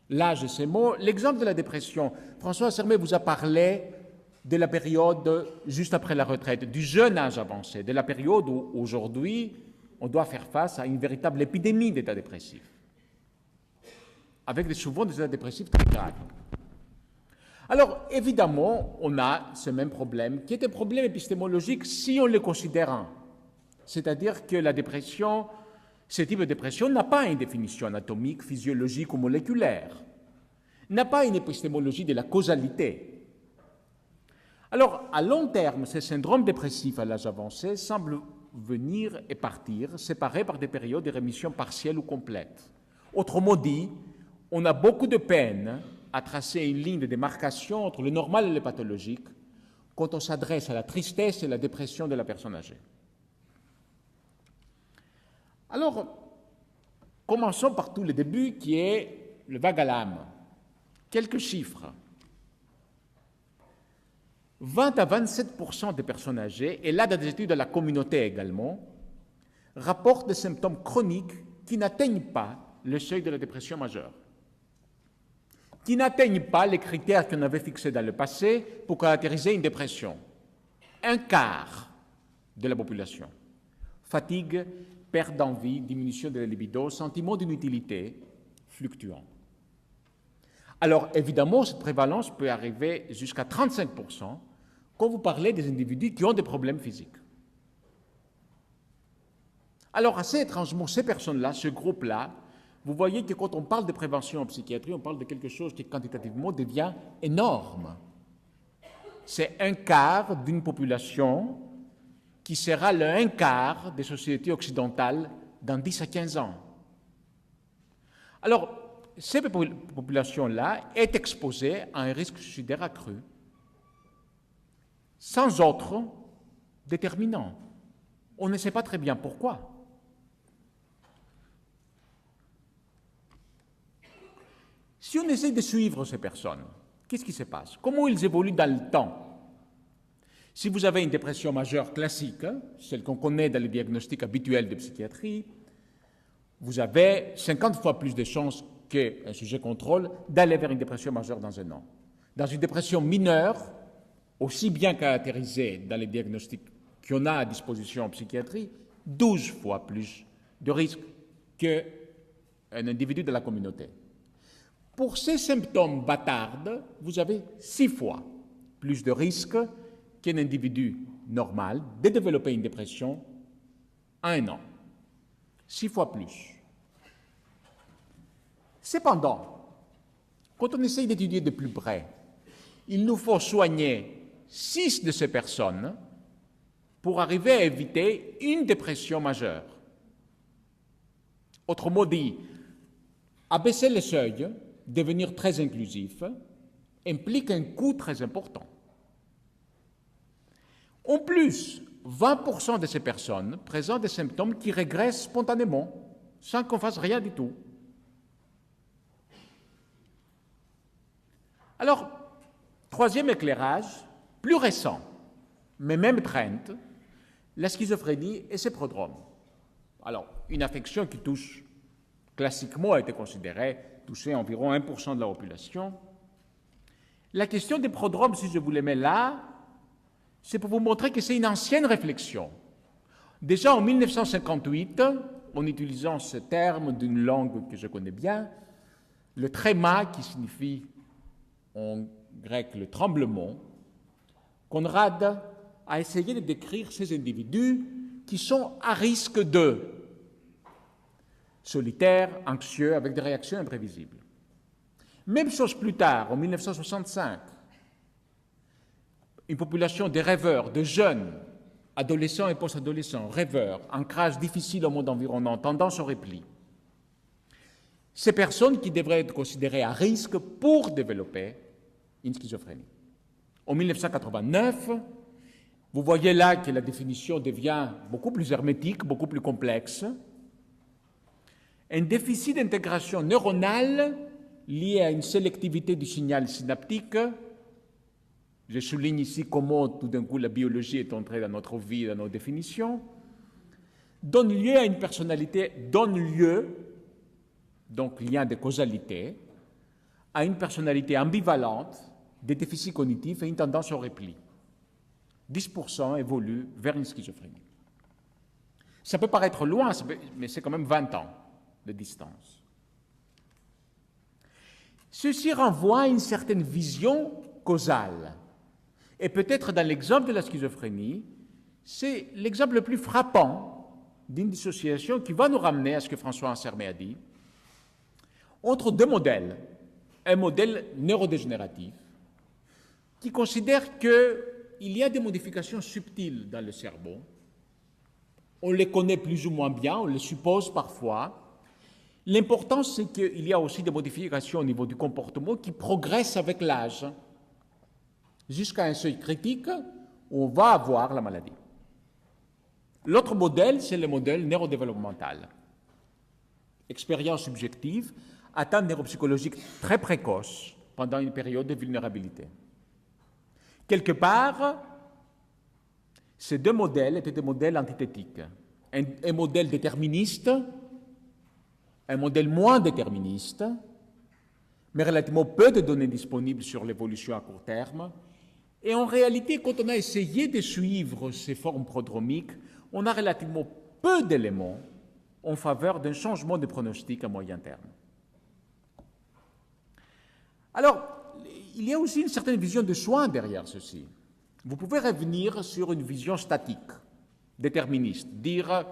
L'âge et ses mots, l'exemple de la dépression. François Sermet vous a parlé de la période juste après la retraite, du jeune âge avancé, de la période où aujourd'hui on doit faire face à une véritable épidémie d'état dépressif, avec souvent des états dépressifs très graves. Alors, évidemment, on a ce même problème, qui est un problème épistémologique si on le considère un. C'est-à-dire que la dépression, ce type de dépression n'a pas une définition anatomique, physiologique ou moléculaire, n'a pas une épistémologie de la causalité. Alors, à long terme, ces syndromes dépressifs à l'âge avancé semblent venir et partir, séparés par des périodes de rémission partielle ou complète. Autrement dit, on a beaucoup de peine à tracer une ligne de démarcation entre le normal et le pathologique quand on s'adresse à la tristesse et la dépression de la personne âgée. Alors, commençons par tout le début qui est le vague à l'âme. Quelques chiffres. 20 à 27% des personnes âgées, et là dans des études de la communauté également, rapportent des symptômes chroniques qui n'atteignent pas le seuil de la dépression majeure, qui n'atteignent pas les critères qu'on avait fixés dans le passé pour caractériser une dépression. Un quart de la population. Fatigue, perte d'envie, diminution de la libido, sentiment d'inutilité fluctuant. Alors, évidemment, cette prévalence peut arriver jusqu'à 35% quand vous parlez des individus qui ont des problèmes physiques. Alors, assez étrangement, ces personnes-là, ce groupe-là, vous voyez que quand on parle de prévention en psychiatrie, on parle de quelque chose qui quantitativement devient énorme. C'est un quart d'une population qui sera le un quart des sociétés occidentales dans 10 à 15 ans. Alors, cette population-là est exposée à un risque suicidaire accru, sans autre déterminant. On ne sait pas très bien pourquoi. Si on essaie de suivre ces personnes, qu'est-ce qui se passe? Comment ils évoluent dans le temps? Si vous avez une dépression majeure classique, celle qu'on connaît dans les diagnostics habituels de psychiatrie, vous avez 50 fois plus de chances qu'un sujet contrôle d'aller vers une dépression majeure dans un an. Dans une dépression mineure, aussi bien caractérisée dans les diagnostics qu'on a à disposition en psychiatrie, 12 fois plus de risque qu'un individu de la communauté. Pour ces symptômes bâtards, vous avez 6 fois plus de risque qu'un individu normal de développer une dépression en un an. 6 fois plus. Cependant, quand on essaye d'étudier de plus près, il nous faut soigner 6 de ces personnes pour arriver à éviter une dépression majeure. Autrement dit, abaisser le seuil, devenir très inclusif, implique un coût très important. En plus, 20% de ces personnes présentent des symptômes qui régressent spontanément, sans qu'on fasse rien du tout. Alors, troisième éclairage, plus récent, mais même trend, la schizophrénie et ses prodromes. Alors, une affection qui touche, classiquement a été considérée toucher environ 1% de la population. La question des prodromes, si je vous les mets là, c'est pour vous montrer que c'est une ancienne réflexion. Déjà en 1958, en utilisant ce terme d'une langue que je connais bien, le tréma, qui signifie en grec le tremblement, Conrad a essayé de décrire ces individus qui sont à risque de solitaires, anxieux, avec des réactions imprévisibles. Même chose plus tard, en 1965, une population de rêveurs, de jeunes, adolescents et post-adolescents, rêveurs, ancrage difficile au monde environnant, tendance au repli. Ces personnes qui devraient être considérées à risque pour développer une schizophrénie. En 1989, vous voyez là que la définition devient beaucoup plus hermétique, beaucoup plus complexe. Un déficit d'intégration neuronale lié à une sélectivité du signal synaptique. Je souligne ici comment tout d'un coup la biologie est entrée dans notre vie, dans nos définitions. Donne lieu à une personnalité, donc lien de causalité, à une personnalité ambivalente, des déficits cognitifs et une tendance au repli. 10% évoluent vers une schizophrénie. Ça peut paraître loin, mais c'est quand même 20 ans de distance. Ceci renvoie à une certaine vision causale. Et peut-être dans l'exemple de la schizophrénie, c'est l'exemple le plus frappant d'une dissociation qui va nous ramener à ce que François Ansermet a dit, entre deux modèles. Un modèle neurodégénératif qui considère qu'il y a des modifications subtiles dans le cerveau. On les connaît plus ou moins bien, on les suppose parfois. L'important, c'est qu'il y a aussi des modifications au niveau du comportement qui progressent avec l'âge, jusqu'à un seuil critique où on va avoir la maladie. L'autre modèle, c'est le modèle neurodéveloppemental. Expérience subjective, atteinte neuropsychologique très précoce pendant une période de vulnérabilité. Quelque part, ces deux modèles étaient des modèles antithétiques. Un modèle déterministe, un modèle moins déterministe, mais relativement peu de données disponibles sur l'évolution à court terme. Et en réalité, quand on a essayé de suivre ces formes prodromiques, on a relativement peu d'éléments en faveur d'un changement de pronostic à moyen terme. Alors, il y a aussi une certaine vision de soin derrière ceci. Vous pouvez revenir sur une vision statique, déterministe, dire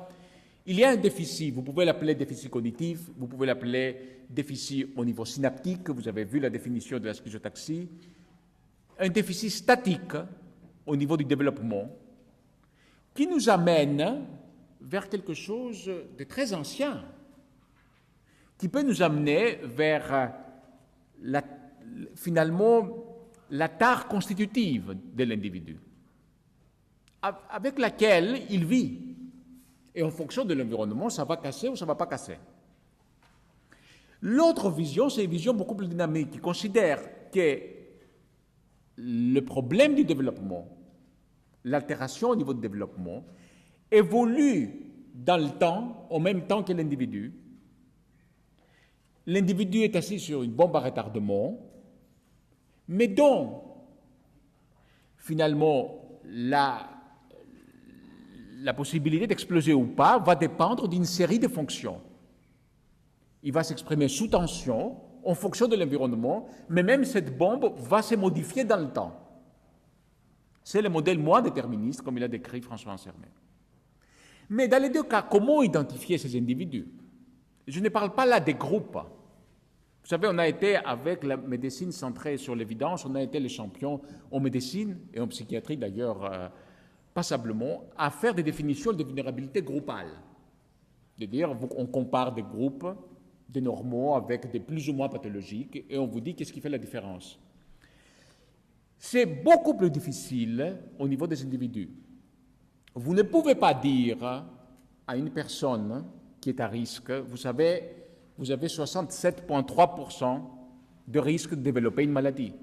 Il y a un déficit, vous pouvez l'appeler déficit cognitif, vous pouvez l'appeler déficit au niveau synaptique, vous avez vu la définition de la schizotaxie, un déficit statique au niveau du développement qui nous amène vers quelque chose de très ancien, qui peut nous amener vers finalement la tare constitutive de l'individu, avec laquelle il vit. Et en fonction de l'environnement, ça va casser ou ça ne va pas casser. L'autre vision, c'est une vision beaucoup plus dynamique, qui considère que le problème du développement, l'altération au niveau du développement, évolue dans le temps, en même temps que l'individu. L'individu est assis sur une bombe à retardement, mais dont, finalement, la possibilité d'exploser ou pas va dépendre d'une série de fonctions. Il va s'exprimer sous tension, en fonction de l'environnement, mais même cette bombe va se modifier dans le temps. C'est le modèle moins déterministe, comme il a décrit François Ansermet. Mais dans les deux cas, comment identifier ces individus? Je ne parle pas là des groupes. Vous savez, on a été, avec la médecine centrée sur l'évidence, on a été les champions en médecine et en psychiatrie d'ailleurs, passablement, à faire des définitions de vulnérabilité groupale. C'est-à-dire, on compare des groupes, des normaux avec des plus ou moins pathologiques, et on vous dit qu'est-ce qui fait la différence. C'est beaucoup plus difficile au niveau des individus. Vous ne pouvez pas dire à une personne qui est à risque, vous savez, vous avez 67,3% de risque de développer une maladie.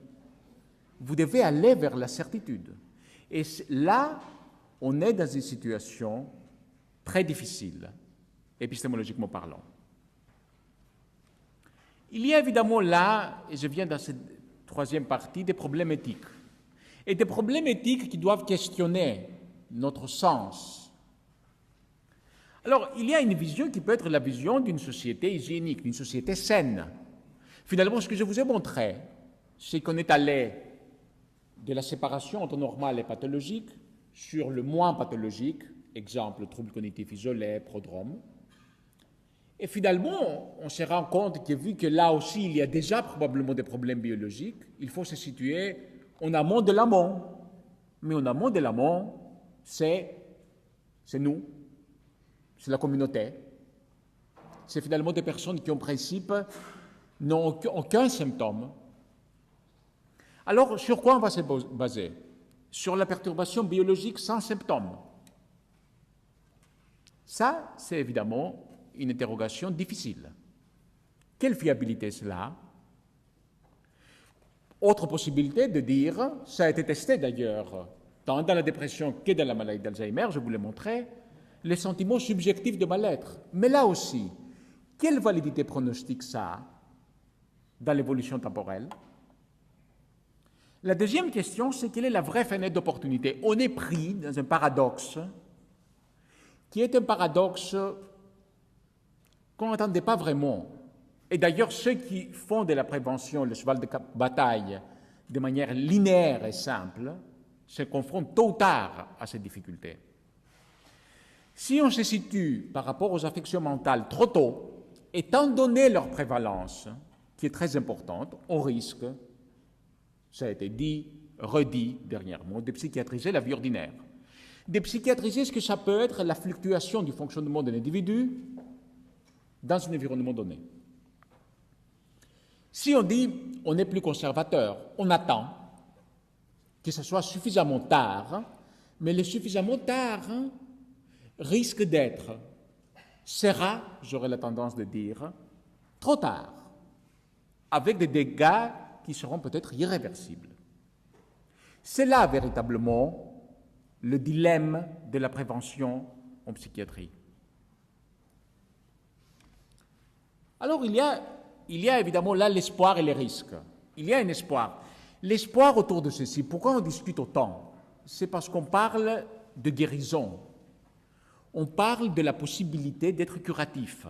Vous devez aller vers la certitude. Et là, on est dans une situation très difficile, épistémologiquement parlant. Il y a évidemment là, et je viens dans cette troisième partie, des problèmes éthiques. Et des problèmes éthiques qui doivent questionner notre sens. Alors, il y a une vision qui peut être la vision d'une société hygiénique, d'une société saine. Finalement, ce que je vous ai montré, c'est qu'on est allé de la séparation entre normal et pathologique sur le moins pathologique, exemple trouble cognitif isolé, prodrome. Et finalement, on se rend compte que vu que là aussi il y a déjà probablement des problèmes biologiques, il faut se situer en amont de l'amont. Mais en amont de l'amont, c'est nous, c'est la communauté. C'est finalement des personnes qui, en principe, n'ont aucun symptôme. Alors, sur quoi on va se baser? Sur la perturbation biologique sans symptômes. Ça, c'est évidemment une interrogation difficile. Quelle fiabilité cela? Autre possibilité de dire, ça a été testé d'ailleurs, tant dans la dépression que dans la maladie d'Alzheimer, je vous l'ai montré, les sentiments subjectifs de mal-être. Mais là aussi, quelle validité pronostique ça a dans l'évolution temporelle? La deuxième question, c'est quelle est la vraie fenêtre d'opportunité? On est pris dans un paradoxe qui est un paradoxe qu'on n'entendait pas vraiment. Et d'ailleurs, ceux qui font de la prévention le cheval de bataille de manière linéaire et simple se confrontent tôt ou tard à cette difficulté. Si on se situe par rapport aux affections mentales trop tôt, étant donné leur prévalence, qui est très importante, on risque, ça a été dit, redit dernièrement, de psychiatriser la vie ordinaire. De psychiatriser ce que ça peut être la fluctuation du fonctionnement de l'individu dans un environnement donné. Si on dit on est plus conservateur, on attend que ce soit suffisamment tard, mais le suffisamment tard risque d'être, sera, j'aurais la tendance de dire, trop tard, avec des dégâts qui seront peut-être irréversibles. C'est là véritablement le dilemme de la prévention en psychiatrie. Alors il y a évidemment là l'espoir et les risques. Il y a un espoir. L'espoir autour de ceci, pourquoi on discute autant? C'est parce qu'on parle de guérison. On parle de la possibilité d'être curatif.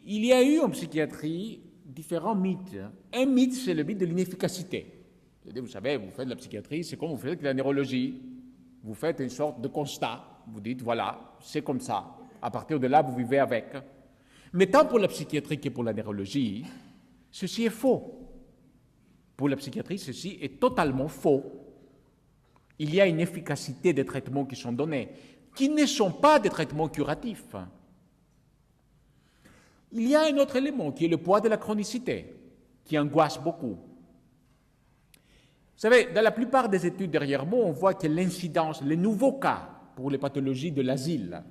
Il y a eu en psychiatrie différents mythes. Un mythe, c'est le mythe de l'inefficacité. Vous savez, vous faites de la psychiatrie, c'est comme vous faites de la neurologie. Vous faites une sorte de constat. Vous dites, voilà, c'est comme ça. À partir de là, vous vivez avec. Mais tant pour la psychiatrie que pour la neurologie, ceci est faux. Pour la psychiatrie, ceci est totalement faux. Il y a une efficacité des traitements qui sont donnés, qui ne sont pas des traitements curatifs. Il y a un autre élément qui est le poids de la chronicité, qui angoisse beaucoup. Vous savez, dans la plupart des études derrière moi, on voit que l'incidence, les nouveaux cas pour les pathologies de l'asile,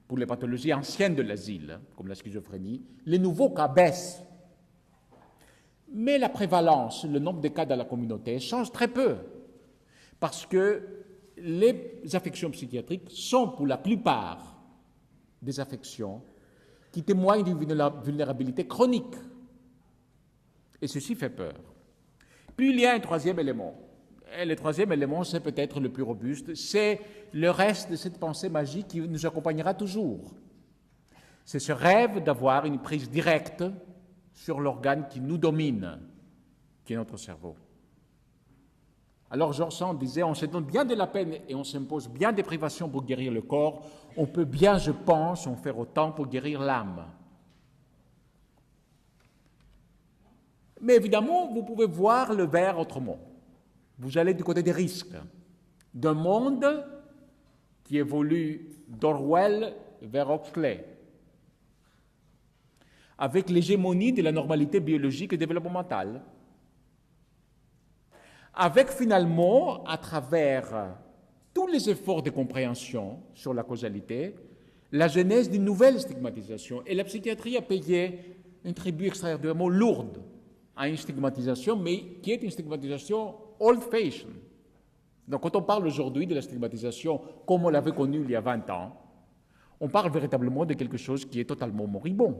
pour les pathologies anciennes de l'asile, comme la schizophrénie, les nouveaux cas baissent. Mais la prévalence, le nombre de cas dans la communauté change très peu, parce que les affections psychiatriques sont pour la plupart des affections qui témoignent d'une vulnérabilité chronique. Et ceci fait peur. Puis il y a un troisième élément. Et le troisième élément, c'est peut-être le plus robuste, c'est le reste de cette pensée magique qui nous accompagnera toujours. C'est ce rêve d'avoir une prise directe sur l'organe qui nous domine, qui est notre cerveau. Alors George Sand disait, on se donne bien de la peine et on s'impose bien des privations pour guérir le corps, on peut bien, je pense, en faire autant pour guérir l'âme. Mais évidemment, vous pouvez voir le verre autrement. Vous allez du côté des risques, d'un monde qui évolue d'Orwell vers Huxley, avec l'hégémonie de la normalité biologique et développementale, avec finalement, à travers tous les efforts de compréhension sur la causalité, la genèse d'une nouvelle stigmatisation. Et la psychiatrie a payé un tribut extraordinairement lourd à une stigmatisation, mais qui est une stigmatisation old-fashioned. Donc quand on parle aujourd'hui de la stigmatisation comme on l'avait connue il y a 20 ans, on parle véritablement de quelque chose qui est totalement moribond.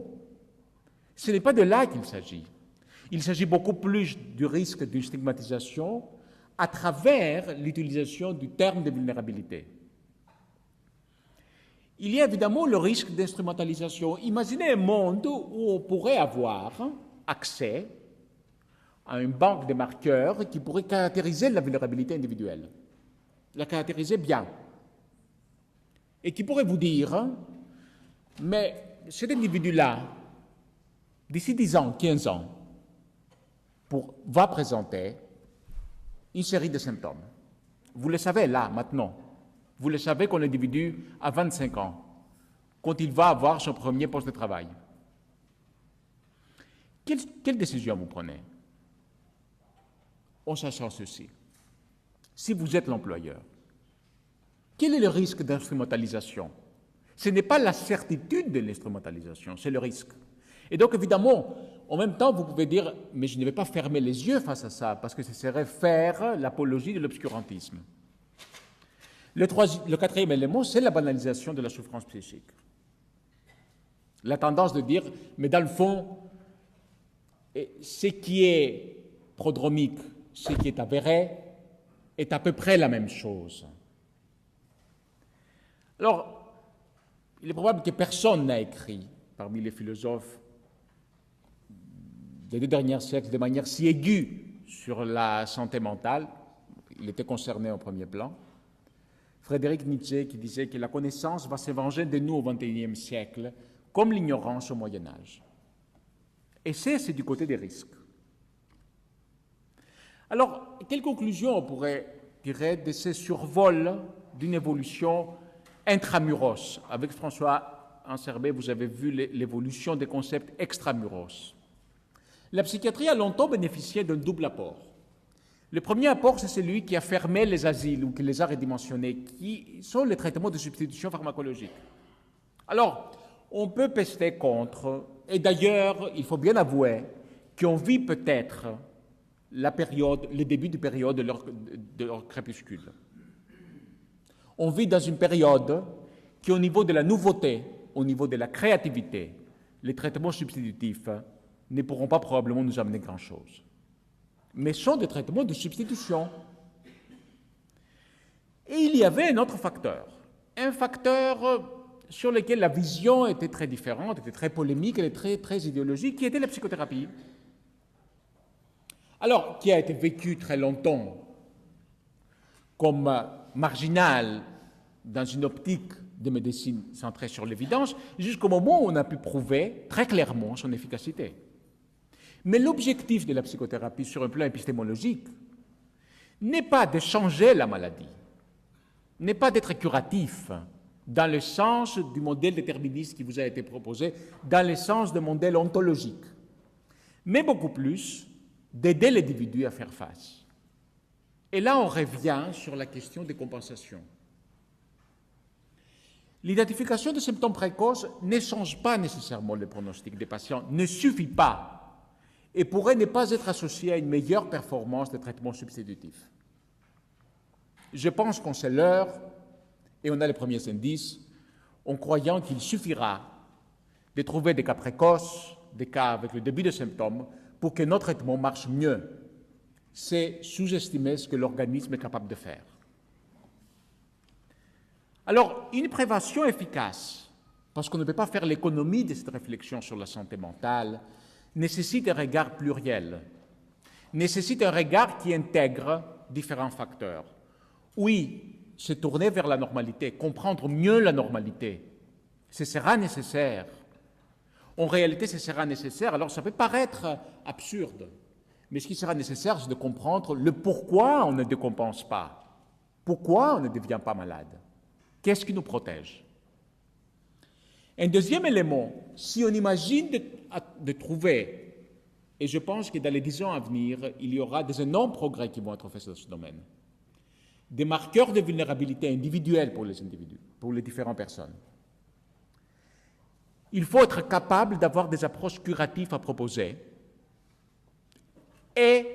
Ce n'est pas de là qu'il s'agit. Il s'agit beaucoup plus du risque d'une stigmatisation à travers l'utilisation du terme de vulnérabilité. Il y a évidemment le risque d'instrumentalisation. Imaginez un monde où on pourrait avoir accès à une banque de marqueurs qui pourrait caractériser la vulnérabilité individuelle, la caractériser bien, et qui pourrait vous dire, mais cet individu-là, d'ici 10 ans, 15 ans, va présenter une série de symptômes. Vous le savez là, maintenant. Vous le savez qu'un individu à 25 ans, quand il va avoir son premier poste de travail. Quelle décision vous prenez en sachant ceci? Si vous êtes l'employeur, quel est le risque d'instrumentalisation? Ce n'est pas la certitude de l'instrumentalisation, c'est le risque. Et donc, évidemment, en même temps, vous pouvez dire, mais je ne vais pas fermer les yeux face à ça, parce que ce serait faire l'apologie de l'obscurantisme. Le quatrième élément, c'est la banalisation de la souffrance psychique. La tendance de dire, mais dans le fond, ce qui est prodromique, ce qui est avéré, est à peu près la même chose. Alors, il est probable que personne n'a écrit, parmi les philosophes des 2 derniers siècles, de manière si aiguë sur la santé mentale. Il était concerné au premier plan. Frédéric Nietzsche qui disait que la connaissance va se venger de nous au XXIe siècle, comme l'ignorance au Moyen Âge. Et c'est du côté des risques. Alors, quelle conclusion on pourrait tirer de ces survols d'une évolution intramuros? Avec François Anserbet, vous avez vu l'évolution des concepts extramuros. La psychiatrie a longtemps bénéficié d'un double apport. Le premier apport, c'est celui qui a fermé les asiles ou qui les a redimensionnés, qui sont les traitements de substitution pharmacologique. Alors, on peut pester contre, et d'ailleurs, il faut bien avouer qu'on vit peut-être le début de période de leur crépuscule. On vit dans une période qui, au niveau de la nouveauté, au niveau de la créativité, les traitements substitutifs ne pourront pas probablement nous amener grand-chose. Mais sont des traitements de substitution. Et il y avait un autre facteur, un facteur sur lequel la vision était très différente, était très polémique, elle était très idéologique, qui était la psychothérapie. Alors, qui a été vécue très longtemps comme marginale dans une optique de médecine centrée sur l'évidence, jusqu'au moment où on a pu prouver très clairement son efficacité. Mais l'objectif de la psychothérapie sur un plan épistémologique n'est pas de changer la maladie, n'est pas d'être curatif dans le sens du modèle déterministe qui vous a été proposé, dans le sens du modèle ontologique, mais beaucoup plus d'aider l'individu à faire face. Et là, on revient sur la question des compensations. L'identification de symptômes précoces ne change pas nécessairement le pronostic des patients, ne suffit pas et pourrait ne pas être associée à une meilleure performance de traitement substitutif. Je pense qu'on sait l'heure et on a les premiers indices en croyant qu'il suffira de trouver des cas précoces, des cas avec le début de symptômes, pour que notre traitement marche mieux. C'est sous-estimer ce que l'organisme est capable de faire. Alors, une prévention efficace, parce qu'on ne peut pas faire l'économie de cette réflexion sur la santé mentale, nécessite un regard pluriel, nécessite un regard qui intègre différents facteurs. Oui, se tourner vers la normalité, comprendre mieux la normalité, ce sera nécessaire. En réalité, ce sera nécessaire. Alors, ça peut paraître absurde, mais ce qui sera nécessaire, c'est de comprendre le pourquoi on ne décompense pas, pourquoi on ne devient pas malade. Qu'est-ce qui nous protège? Un deuxième élément, si on imagine de trouver, et je pense que dans les 10 ans à venir, il y aura des énormes progrès qui vont être faits dans ce domaine, des marqueurs de vulnérabilité individuelle pour les individus, pour les différentes personnes. Il faut être capable d'avoir des approches curatives à proposer et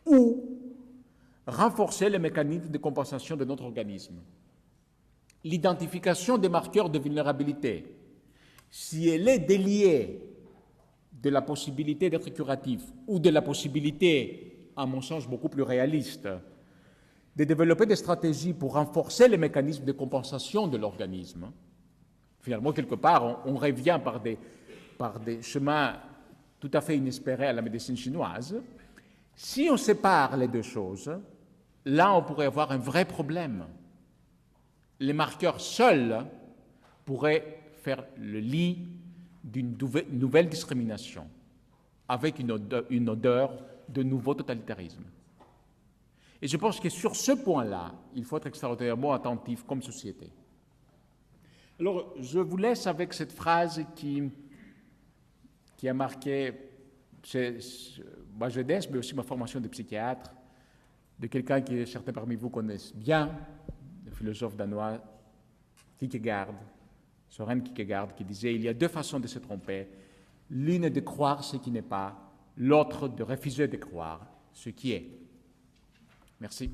ou renforcer les mécanismes de compensation de notre organisme. L'identification des marqueurs de vulnérabilité, si elle est déliée de la possibilité d'être curatif ou de la possibilité, à mon sens beaucoup plus réaliste, de développer des stratégies pour renforcer les mécanismes de compensation de l'organisme, finalement, quelque part, on revient par des chemins tout à fait inespérés à la médecine chinoise. Si on sépare les deux choses, là, on pourrait avoir un vrai problème. Les marqueurs seuls pourraient faire le lit d'une nouvelle discrimination, avec une odeur de nouveau totalitarisme. Et je pense que sur ce point-là, il faut être extraordinairement attentif comme société. Alors, je vous laisse avec cette phrase qui a marqué ma jeunesse, mais aussi ma formation de psychiatre, de quelqu'un que certains parmi vous connaissent bien, le philosophe danois Kierkegaard, Søren Kierkegaard, qui disait « Il y a deux façons de se tromper. L'une est de croire ce qui n'est pas, l'autre de refuser de croire ce qui est. » Merci.